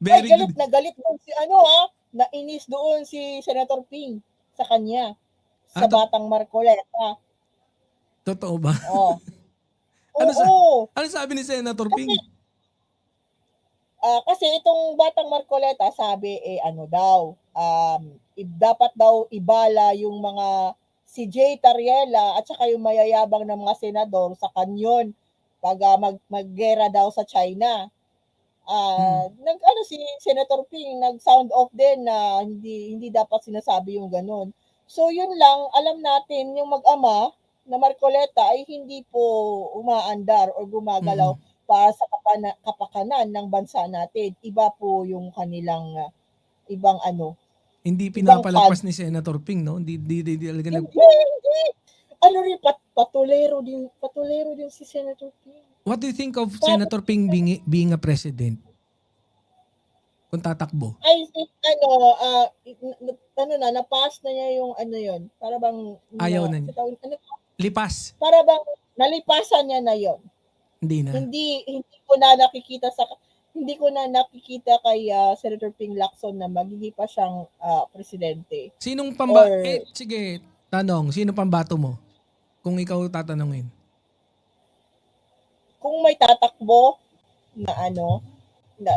Ay, Very galit good. na galit doon si nainis doon si Senator Ping sa kanya, sa To Batang Marcoleta. totoo ba? Oh. Ano sa Oo. ano sabi ni Senator Kasi Ping? kasi itong Batang Marcoleta sabi ano daw, dapat daw ibala yung mga si Jay Tariela at saka yung mayayabang ng mga senador sa kanyon pag maggera daw sa China. Mm. Nag-ano si Senator Ping, nag-sound off din na hindi dapat sinasabi yung gano'n. So yun lang, alam natin yung mag-ama na Marcoleta ay hindi po umaandar o gumagalaw Mm. para sa kapakanan ng bansa natin. Iba po yung kanilang ibang Hindi ibang pinapalagpas ni Senator Ping, no? Hindi talaga hindi. Ano rin patulero din si Senator Ping. What do you think of Bakit? Senator Ping being a president? Kung tatakbo? I think na-pass na niya yung yun. Para bang Ayaw na niya. Lipas. para bang nalipasan niya na yon. Hindi na. Hindi ko na nakikita kay Senator Ping Lacson na magiging pa siyang presidente. Sinong sige, tanong, sino pambato mo? Kung ikaw tatanungin. Kung may tatakbo na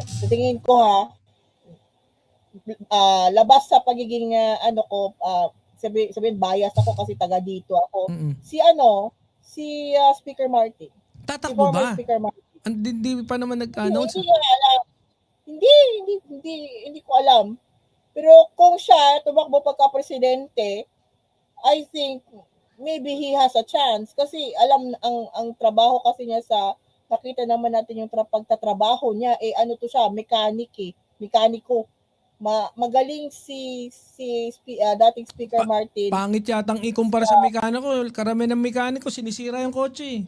sa tingin ko labas sa pagiging sabihin bias ako kasi taga dito ako. Mm-mm. Si Speaker Martin. Tatakbo ba? Speaker Martin. Hindi pa naman nag-announce. Hindi ko alam. Hindi ko alam. Pero kung siya tumakbo pagka-presidente, I think maybe he has a chance kasi alam ang trabaho kasi niya nakita naman natin yung pagtatrabaho niya ano to siya, mekaniko. Magaling si dating Speaker Martin. Pangit yatang ikumpara sa mekaniko. Karamihan ng mekaniko sinisira yung kotse.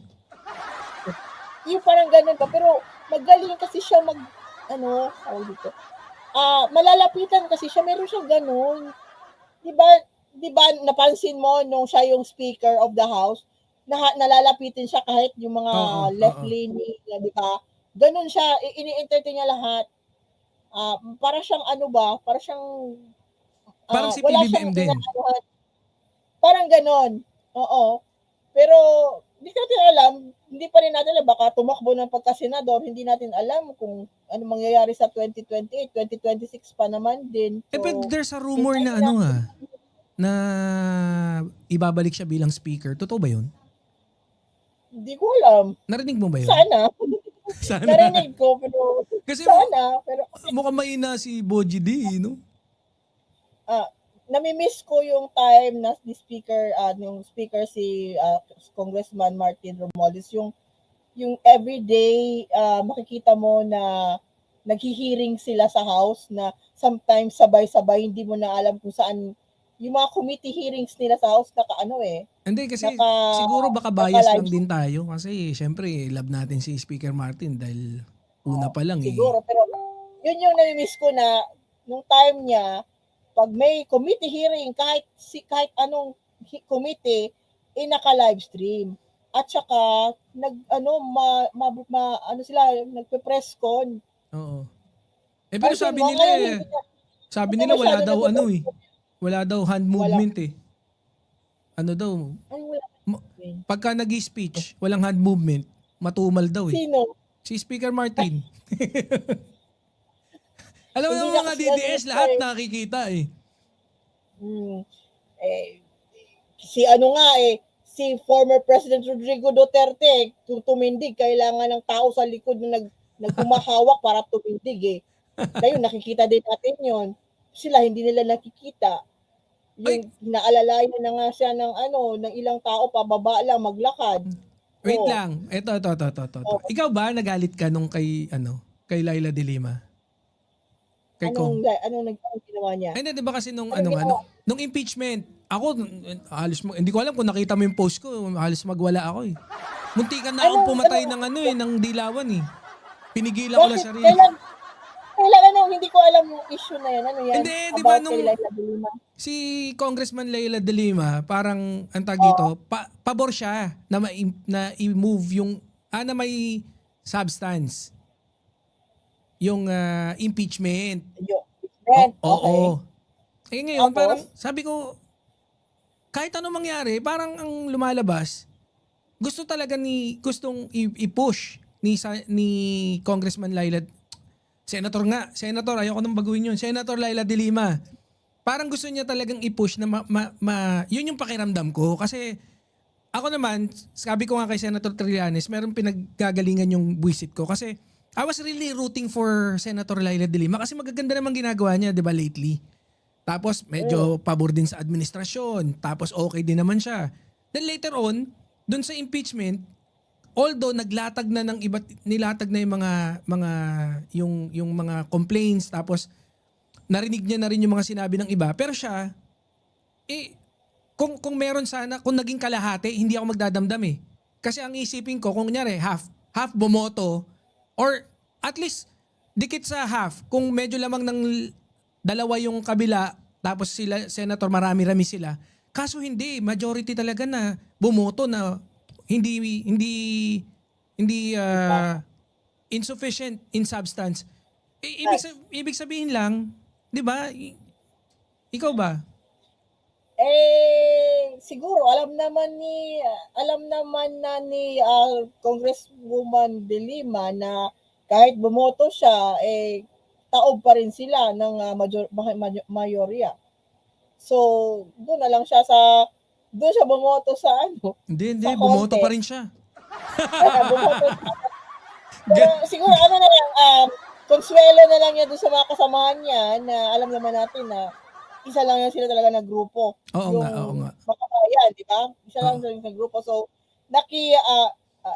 Yung parang ganun pa, pero magaling kasi siya malalapitan kasi siya, meron siyang ganun. 'Di ba napansin mo nung siya yung Speaker of the House, nalalapitin siya kahit yung mga left-leaning, 'di ba? Ganun siya, ini-entertain niya lahat. Para siyang para siyang parang si wala PBBM siyang din. Parang ganon. Oo. Pero hindi pa rin natin alam, baka tumakbo ng pagka-senador, hindi natin alam kung ano mangyayari sa 2028, 2026 pa naman din. So, but there's a rumor na na ibabalik siya bilang speaker. Totoo ba yun? Hindi ko alam. Narinig mo ba yun? Sana. Narinig ko, pero kasi sana. Pero mukhang mahina si Boji D, no? Nami-miss ko yung time na yung speaker si Congressman Martin Romualdez, yung everyday makikita mo na naghi-hearing sila sa House na sometimes sabay-sabay, hindi mo na alam kung saan yung mga committee hearings nila sa House Hindi kasi siguro baka bias lang din tayo kasi syempre love natin si Speaker Martin dahil una pa lang siguro, pero yun yung nami-miss ko na nung time niya, pag may committee hearing, kahit anong committee, naka-live stream. At saka sila nagpe-press con. Oo. Pero sabi nila wala daw wala daw hand movement Ano daw? Ay, wala. Pagka nag-speech, walang hand movement, matumal daw Sino? Si Speaker Martin. Alam mo naman mga DDS, lahat nakikita si former President Rodrigo Duterte, kung tumindig, kailangan ng tao sa likod na nagkumahawak para tumindig Ngayon, nakikita din natin yun. Sila, hindi nila nakikita. Yung naalalayan na nga siya ng ilang tao, pababa lang, maglakad. Wait lang. Ito. Ikaw ba nagalit ka nung kay Laila de Lima? Anong ginawa niya? Hindi, di ba kasi nung impeachment, ako, hindi ko alam kung nakita mo yung post ko, halos magwala ako Muntikan na akong pumatay ng dilawan Pinigilan ko lang sarili. Kailan hindi ko alam yung issue na yan. Ano yan? Hindi, di ba nung si Congressman Laila de Lima, parang dito, pabor siya na i-move yung, na may substance. impeachment. Yung impeachment. Okay. Oo. Eh ngayon, parang Tapos, sabi ko, kahit ano mangyari, parang ang lumalabas, gustong i-push ni Congressman Laila, Senator, ayoko nang baguhin yun, Senator Laila de Lima. Parang gusto niya talagang i-push na yun yung pakiramdam ko. Kasi ako naman, sabi ko nga kay Senator Trillanes, meron pinaggagalingan yung buwisit ko. Kasi I was really rooting for Senator Laila de Lima kasi magaganda naman ginagawa niya, di ba, lately. Tapos medyo pabor din sa administrasyon. Tapos okay din naman siya. Then later on, dun sa impeachment, although nilatag na yung yung mga complaints, tapos narinig niya na rin yung mga sinabi ng iba, pero siya, kung meron sana, kung naging kalahati, hindi ako magdadamdam eh. Kasi ang isipin ko, kung kunyari, half bumoto, or at least, dikit sa half, kung medyo lamang ng dalawa yung kabila, tapos sila, senator, marami-rami sila. Kaso hindi, majority talaga na bumoto na hindi insufficient in substance. Ibig sabihin lang, 'di ba? Ikaw ba? siguro alam naman na ni Congresswoman De Lima na kahit bumoto siya, taob pa rin sila ng mayorya. So, doon siya bumoto sa Hindi, sa bumoto konte. pa rin siya. Bumoto Pero siguro ano na lang, konsuelo na lang niya doon sa mga kasamahan niya na alam naman natin na isa lang yan sila talaga na grupo. Oo Yung nga. makakayan, di ba? Isa lang Oo. sila na grupo. So,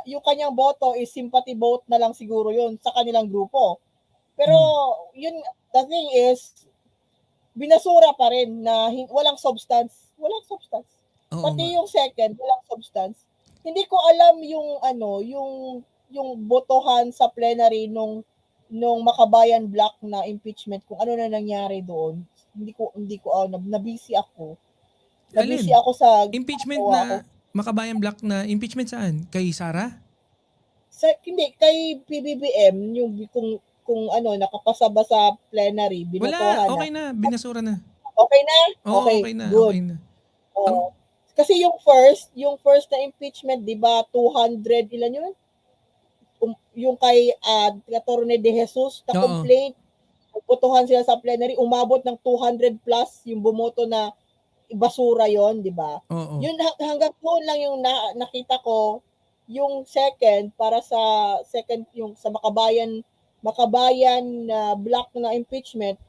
yung kanyang boto is sympathy vote na lang siguro yun sa kanilang grupo. Pero, yun, the thing is, binasura pa rin na walang substance. Walang substance. Oo nga. Pati yung second, walang substance. Hindi ko alam yung botohan sa plenary nung Makabayan Block na impeachment kung ano na nangyari doon. Hindi ko nabisi ako. Nabisi Alin? ako sa Impeachment ginagawa ko. na Makabayan Black na impeachment saan? Kay Sara? Hindi kay PBBM yung kung nakapasa ba sa plenary, Wala, binotohan na. okay na, binasura na. Okay na? Oo, Okay, okay na, good. okay na. Ang Oo. Kasi yung first na impeachment, 'di ba, 200 ilan yun? Yung kay Atty. De Jesus na oo. complaint, botohan sila sa plenary, umabot ng 200 plus yung bumoto na basura yon, di ba? Oo. Yun hanggang doon lang yung nakita ko yung second para sa second yung sa Makabayan na block na impeachment